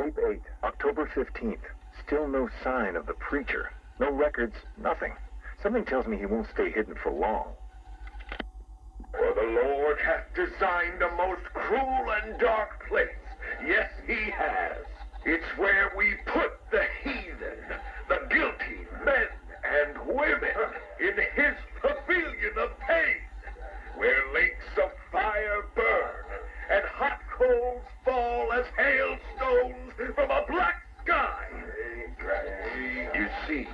Tape 8, October 15th. Still no sign of the preacher. No records, nothing. Something tells me he won't stay hidden for long. For the Lord hath designed a most cruel and dark place. Yes, he has. It's where we put the heathen, the guilty men and women in his pavilion of pain, where lakes of fire burn and hot coals fall as hailstones from a black sky. You see,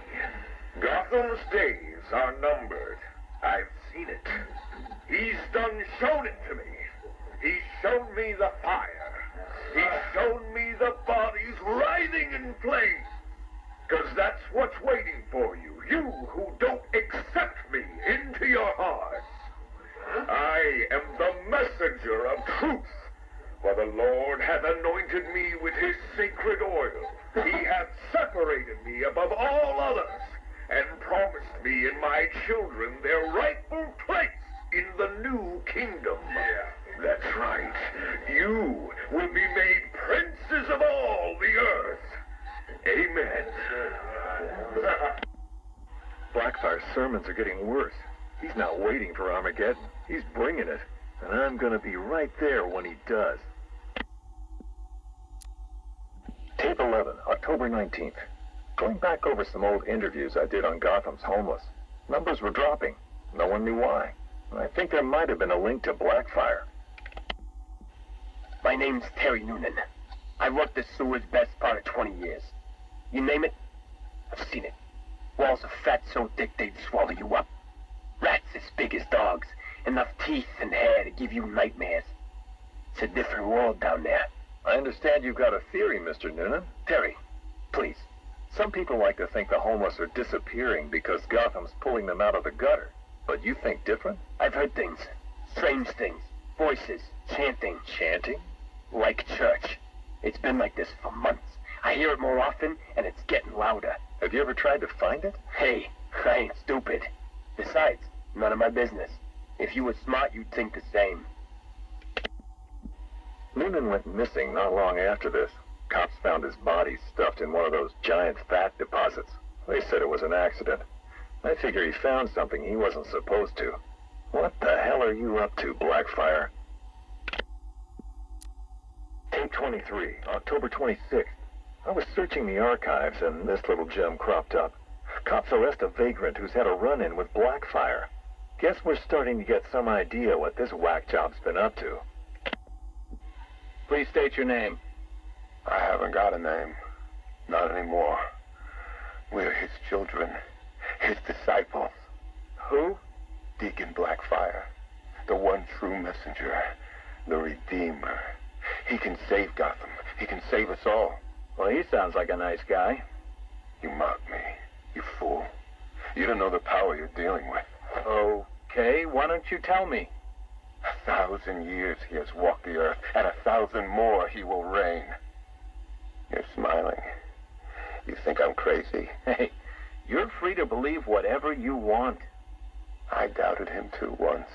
Gotham's days are numbered. I've seen it. He's done shown it to me. He's shown me the fire. He's shown me the bodies writhing in flames. 'Cause that's what's waiting for you, you who don't accept me into your hearts. I am the messenger of truth, for the Lord hath anointed me with his sacred oil. He hath separated me above all others, and promised me and my children their rightful place in the new kingdom. That's right. You will be made princes of all the earth. Amen. Blackfire's sermons are getting worse. He's not waiting for Armageddon. He's bringing it. And I'm gonna be right there when he does. Tape 11, October 19th. Going back over some old interviews I did on Gotham's homeless. Numbers were dropping. No one knew why. I think there might have been a link to Blackfire. My name's Terry Noonan. I worked the sewers best part of 20 years. You name it, I've seen it. Walls of fat so thick they'd swallow you up. Rats as big as dogs. Enough teeth and hair to give you nightmares. It's a different world down there. I understand you've got a theory, Mr. Noonan. Terry, please. Some people like to think the homeless are disappearing because Gotham's pulling them out of the gutter. But you think different? I've heard things. Strange things. Voices. Chanting. Chanting? Like church. It's been like this for months. I hear it more often, and it's getting louder. Have you ever tried to find it? Hey, I ain't stupid. Besides, none of my business. If you were smart, you'd think the same. Noonan went missing not long after this. Cops found his body stuffed in one of those giant fat deposits. They said it was an accident. I figure he found something he wasn't supposed to. What the hell are you up to, Blackfire? Tape 23, October 26th. I was searching the archives and this little gem cropped up. Cops arrest a vagrant who's had a run-in with Blackfire. Guess we're starting to get some idea what this whack job's been up to. Please state your name. I haven't got a name. Not anymore. We're his children. His disciples. Who? Deacon Blackfire. The one true messenger. The Redeemer. He can save Gotham. He can save us all. Well, he sounds like a nice guy. You mock me, you fool. You don't know the power you're dealing with. Okay, why don't you tell me? 1,000 years he has walked the earth, and 1,000 more he will reign. You're smiling. You think I'm crazy? Hey, you're free to believe whatever you want. I doubted him too once,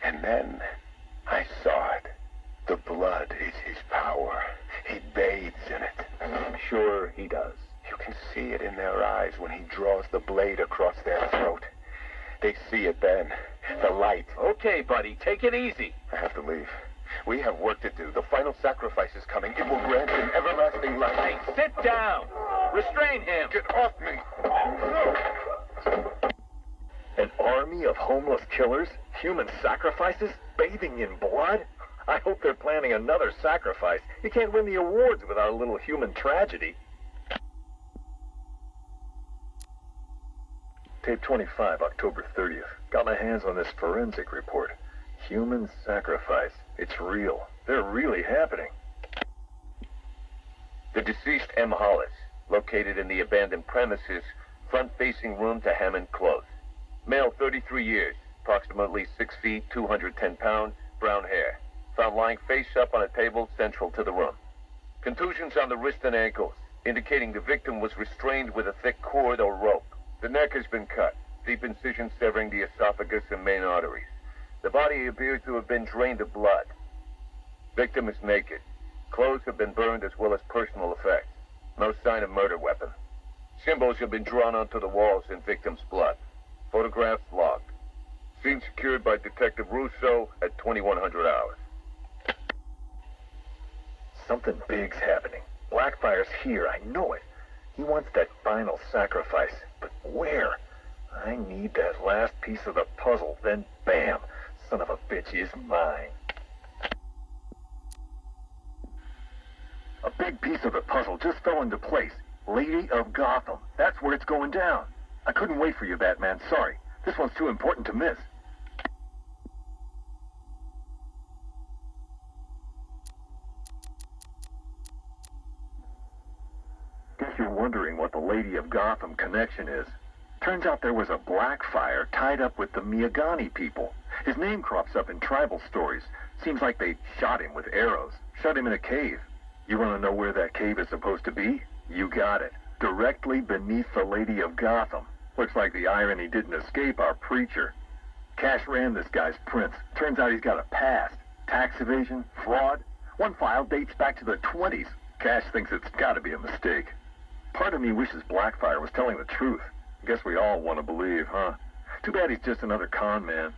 and then I saw it. The blood is his power. He bathes in it. I'm sure he does. You can see it in their eyes when he draws the blade across their throat. They see it then. The light. Okay, buddy, take it easy. I have to leave. We have work to do. The final sacrifice is coming. It will grant him everlasting life. Hey, sit down. Restrain him. Get off me. An army of homeless killers? Human sacrifices? Bathing in blood? I hope they're planning another sacrifice. You can't win the awards without a little human tragedy. Tape 25, October 30th. Got my hands on this forensic report. Human sacrifice. It's real. They're really happening. The deceased M. Hollis, located in the abandoned premises, front-facing room to Hammond Close. Male, 33 years, approximately 6 feet, 210 pounds, brown hair. Found lying face up on a table central to the room. Contusions on the wrist and ankles, indicating the victim was restrained with a thick cord or rope. The neck has been cut, deep incision severing the esophagus and main arteries. The body appears to have been drained of blood. Victim is naked, Clothes have been burned as well as personal effects. No sign of murder weapon. Symbols have been drawn onto the walls in victim's blood. Photographs logged. Scene secured by Detective Russo at 2100 hours. Something big's happening. Blackfire's here, I know it. He wants that final sacrifice, but where? I need that last piece of the puzzle, then bam! Son of a bitch is mine. A big piece of the puzzle just fell into place. Lady of Gotham. That's where it's going down. I couldn't wait for you, Batman. Sorry. This one's too important to miss. Guess you're wondering what the Lady of Gotham connection is. Turns out there was a Blackfire tied up with the Miyagani people. His name crops up in tribal stories. Seems like they shot him with arrows. Shut him in a cave. You want to know where that cave is supposed to be? You got it. Directly beneath the Lady of Gotham. Looks like the irony didn't escape our preacher. Cash ran this guy's prints. Turns out he's got a past. Tax evasion, fraud. One file dates back to the 20s. Cash thinks it's got to be a mistake. Part of me wishes Blackfire was telling the truth. Guess we all want to believe, huh? Too bad he's just another con man.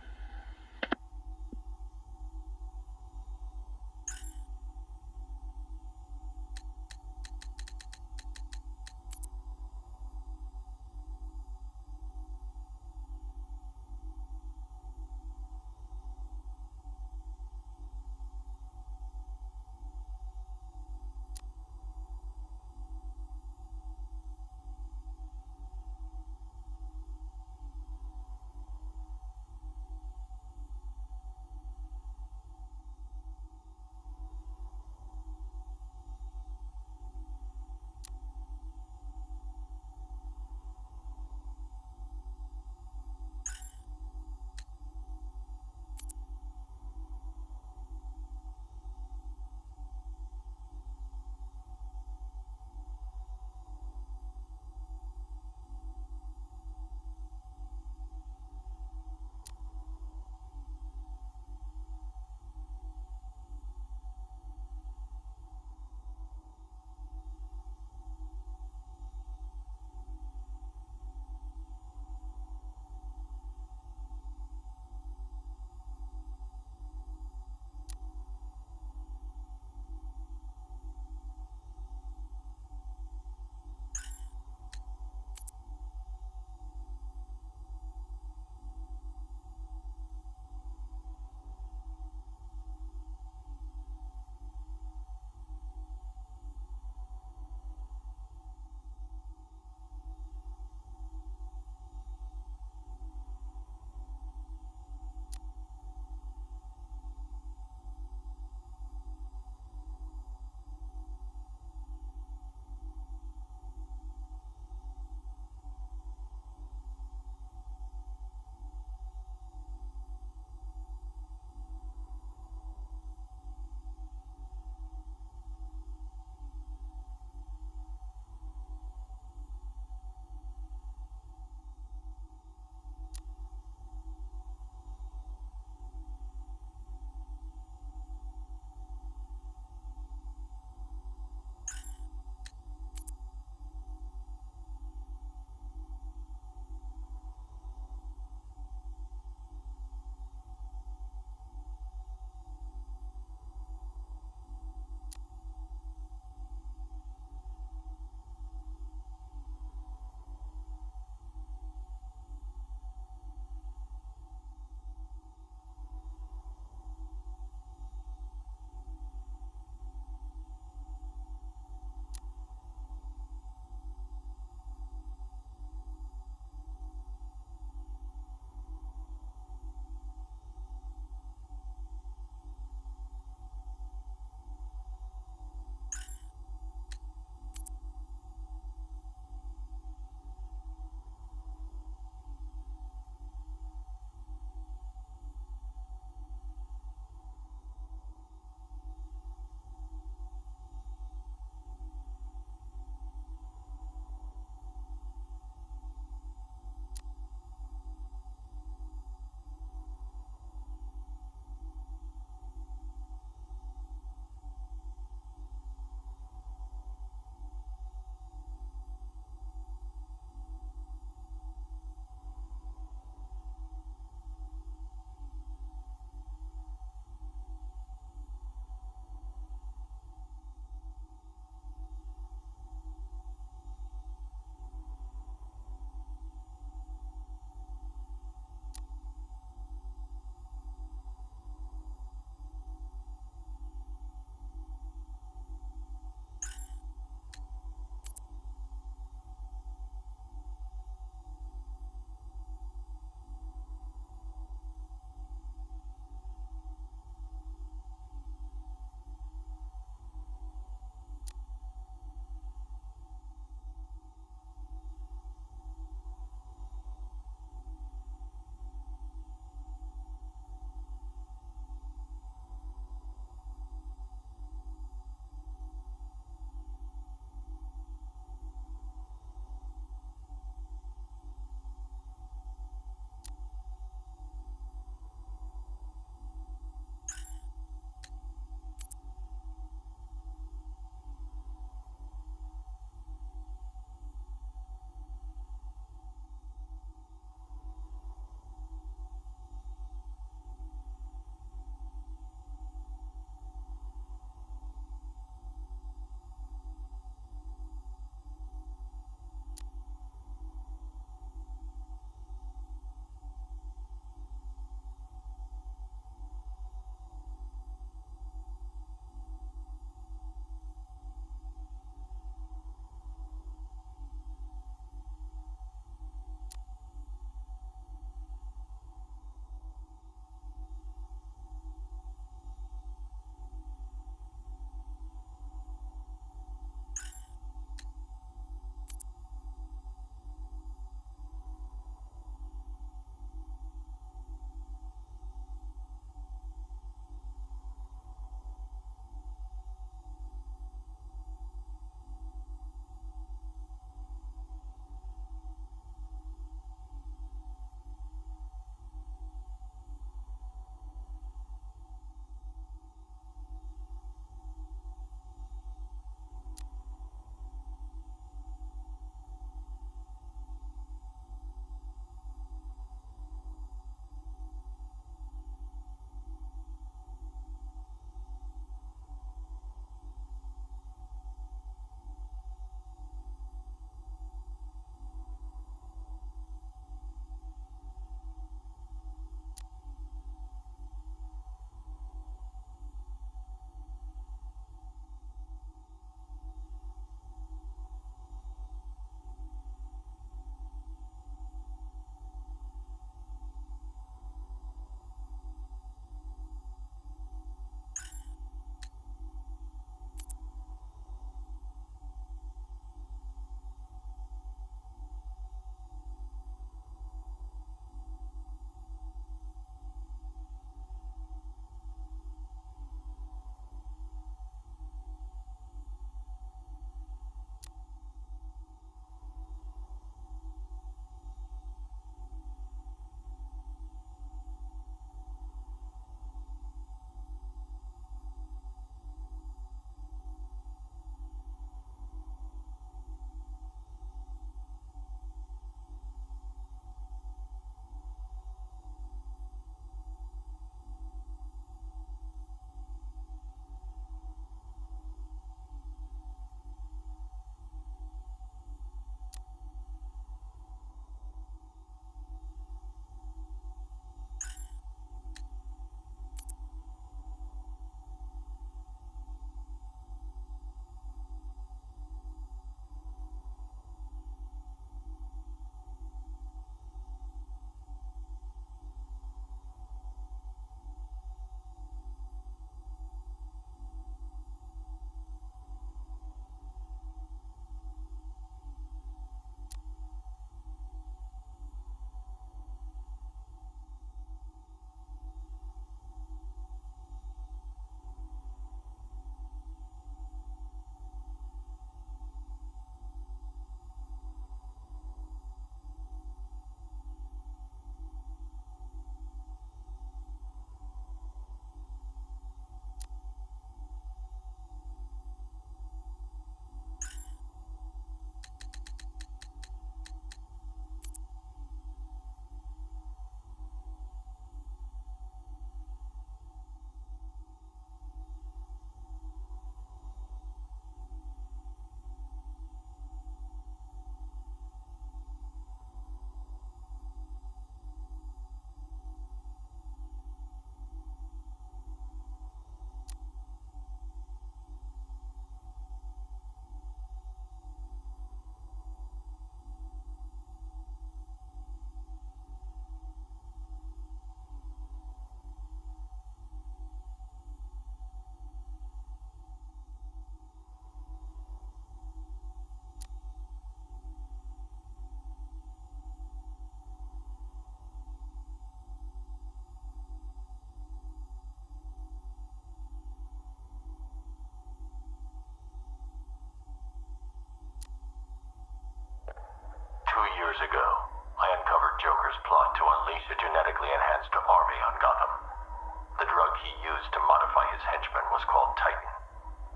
ago, I uncovered Joker's plot to unleash a genetically enhanced army on Gotham. The drug he used to modify his henchmen was called Titan.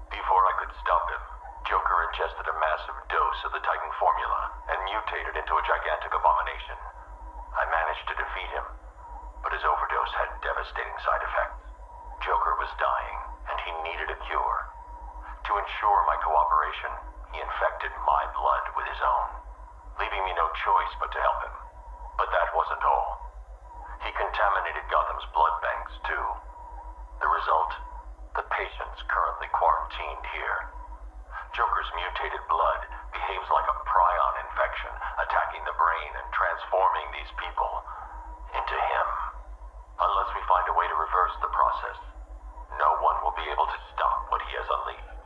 Before I could stop him, Joker ingested a massive dose of the Titan formula and mutated into a gigantic abomination. I managed to defeat him, but his overdose had devastating side effects. Joker was dying, and he needed a cure. To ensure my cooperation, he infected my blood with his own, leaving me no choice but to help him. But that wasn't all. He contaminated Gotham's blood banks, too. The result? The patients currently quarantined here. Joker's mutated blood behaves like a prion infection, attacking the brain and transforming these people into him. Unless we find a way to reverse the process, no one will be able to stop what he has unleashed.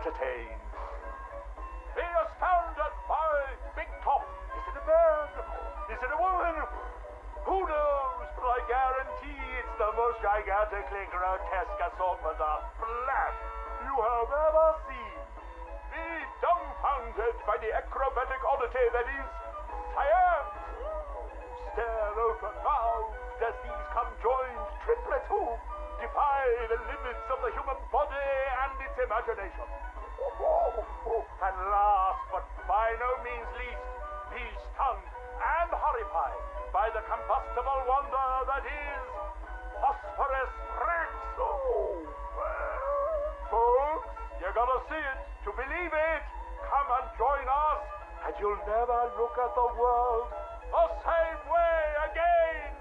entertain. Be astounded by Big Top. Is it a man? Is it a woman? Who knows? But I guarantee it's the most gigantically grotesque assortment of flesh you have ever seen. Be dumbfounded by the acrobatic oddity that is science. Stare open-mouthed as these conjoined triplets who defy the limits of the human body and its imagination. And last, but by no means least, be stunned and horrified by the combustible wonder that is phosphorus bricks. Folks, you gotta see it to believe it. Come and join us, and you'll never look at the world the same way again.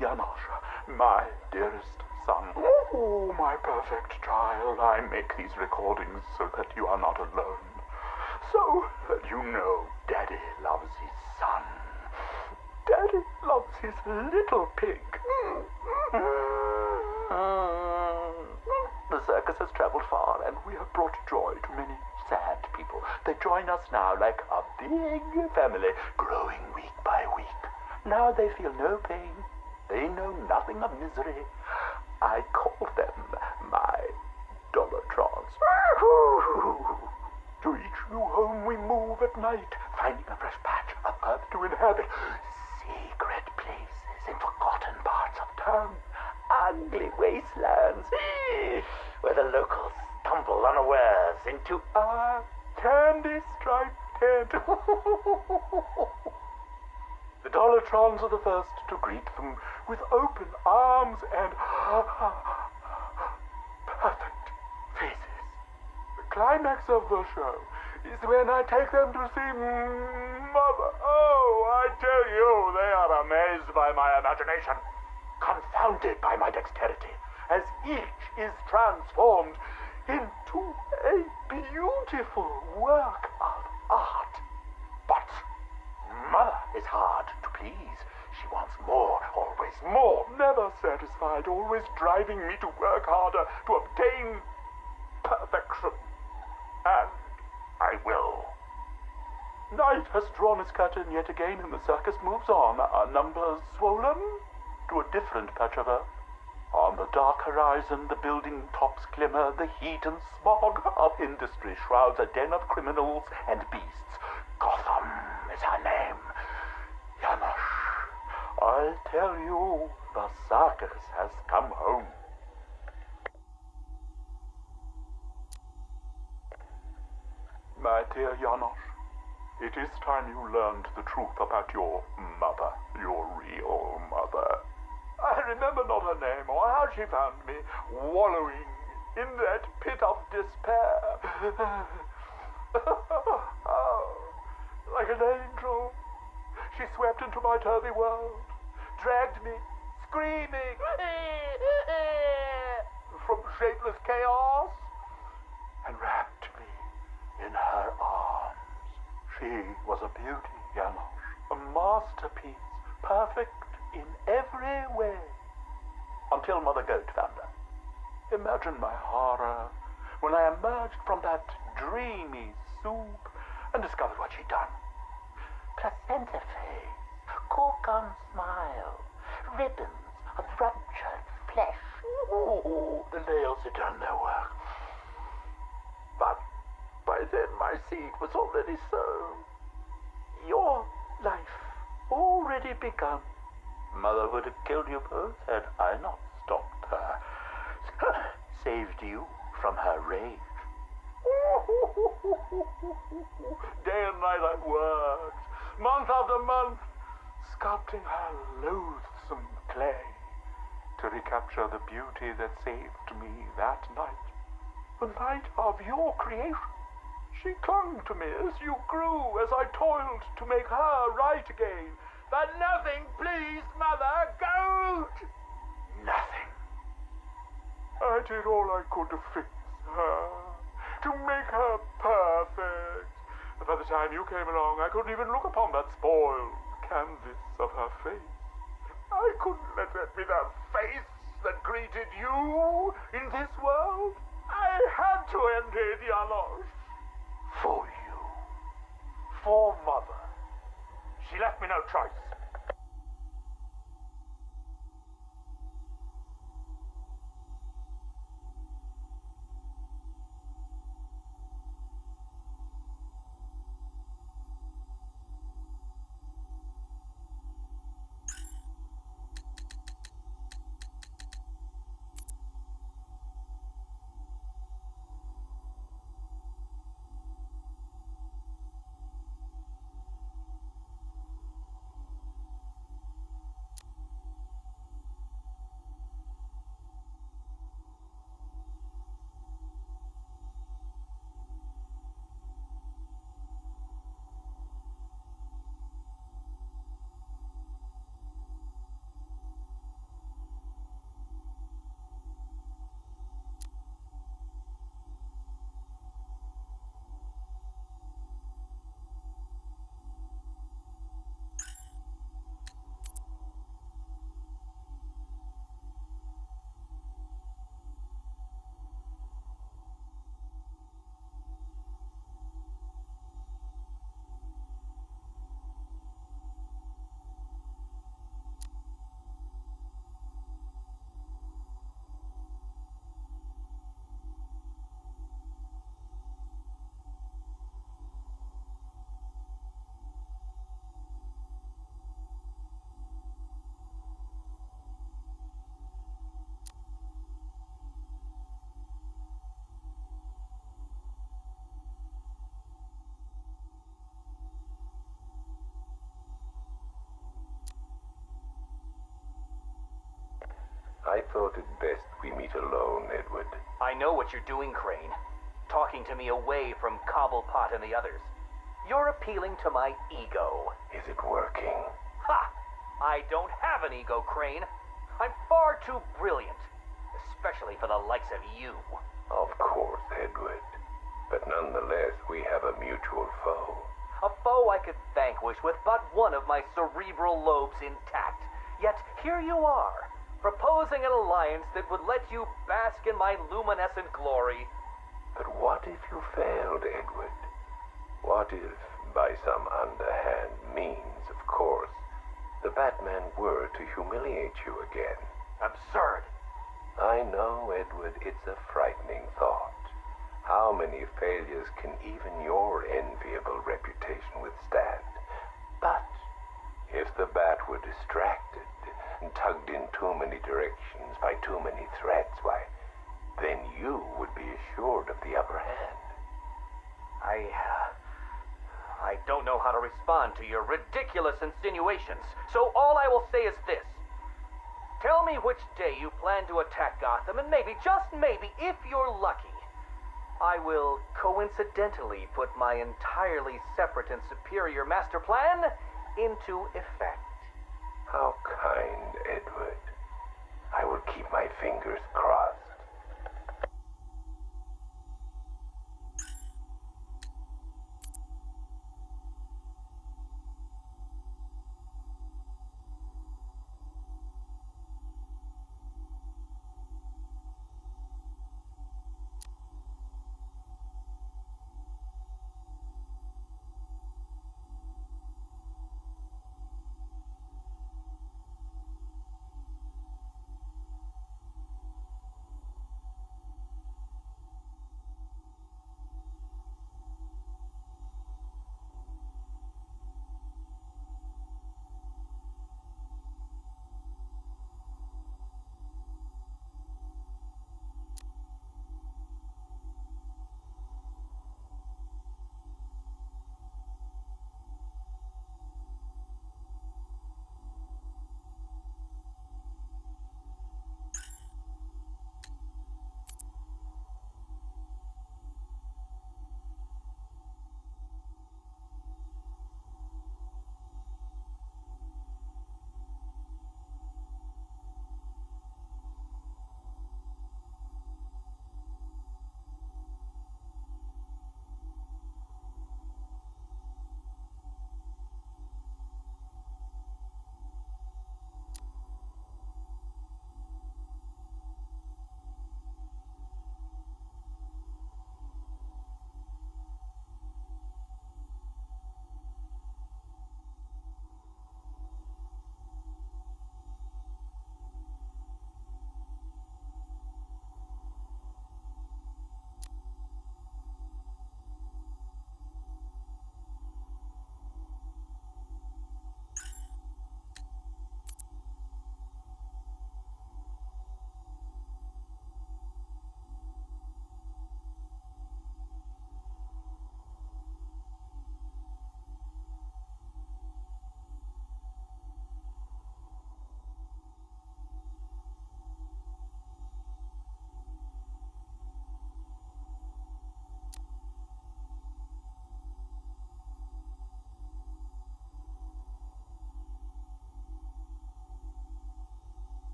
Janosch, my dearest son. Oh, my perfect child. I make these recordings so that you are not alone. So that you know Daddy loves his son. Daddy loves his little pig. The circus has traveled far, and we have brought joy to many sad people. They join us now like a big family, growing week by week. Now they feel no pain. They know nothing of misery. I call them my Dollartrons. To each new home we move at night, finding a fresh patch of earth to inhabit. Secret places in forgotten parts of town. Ugly wastelands where the locals stumble unawares into a candy-striped tent. The Dollartrons are the first to greet them with open arms and perfect faces. The climax of the show is when I take them to see Mother. Oh, I tell you, they are amazed by my imagination, confounded by my dexterity, as each is transformed into a beautiful work of art. But Mother is hard to please. She wants more, always more, never satisfied, always driving me to work harder to obtain perfection. And I will. Night has drawn its curtain yet again, and the circus moves on, our numbers swollen to a different patch of earth. On the dark horizon, the building tops glimmer, the heat and smog of industry shrouds a den of criminals and beasts. Gotham is her name. Janosch, I tell you, the circus has come home. My dear Janosch, it is time you learned the truth about your mother, your real mother. I remember not her name or how she found me, wallowing in that pit of despair. Oh, like an angel, she swept into my turvy world, dragged me, screaming, from shapeless chaos, and wrapped me in her arms. She was a beauty, Janosch, a masterpiece, perfect in every way, until Mother Goat found her. Imagine my horror when I emerged from that dreamy soup and discovered what she'd done. Placenta face, cork-on smile, ribbons of ruptured flesh. Ooh, the nails had done their work. But by then my seed was already sown. Your life already begun. Mother would have killed you both had I not stopped her. Saved you from her rage. Day and night I worked, month after month, sculpting her loathsome clay to recapture the beauty that saved me that night. The night of your creation. She clung to me as you grew, as I toiled to make her right again. But nothing pleased Mother Goat. Nothing. I did all I could to fix her, to make her perfect. But by the time you came along, I couldn't even look upon that spoiled canvas of her face. I couldn't let that be the face that greets hated you in this world. I had to end it, Janos. For you. For Mother. She left me no choice. I thought it best we meet alone, Edward. I know what you're doing, Crane. Talking to me away from Cobblepot and the others. You're appealing to my ego. Is it working? Ha! I don't have an ego, Crane. I'm far too brilliant. Especially for the likes of you. Of course, Edward. But nonetheless, we have a mutual foe. A foe I could vanquish with but one of my cerebral lobes intact. Yet here you are, proposing an alliance that would let you bask in my luminescent glory. But what if you failed, Edward? What if, by some underhand means, of course, the Batman were to humiliate you again? Absurd. I know, Edward, it's a frightening thought. How many failures can even your enviable reputation withstand? But if the Bat were distracted and tugged in too many directions by too many threats, why, then you would be assured of the upper hand. I don't know how to respond to your ridiculous insinuations, so all I will say is this. Tell me which day you plan to attack Gotham, and maybe, just maybe, if you're lucky, I will coincidentally put my entirely separate and superior master plan into effect. How kind, Edward. I will keep my fingers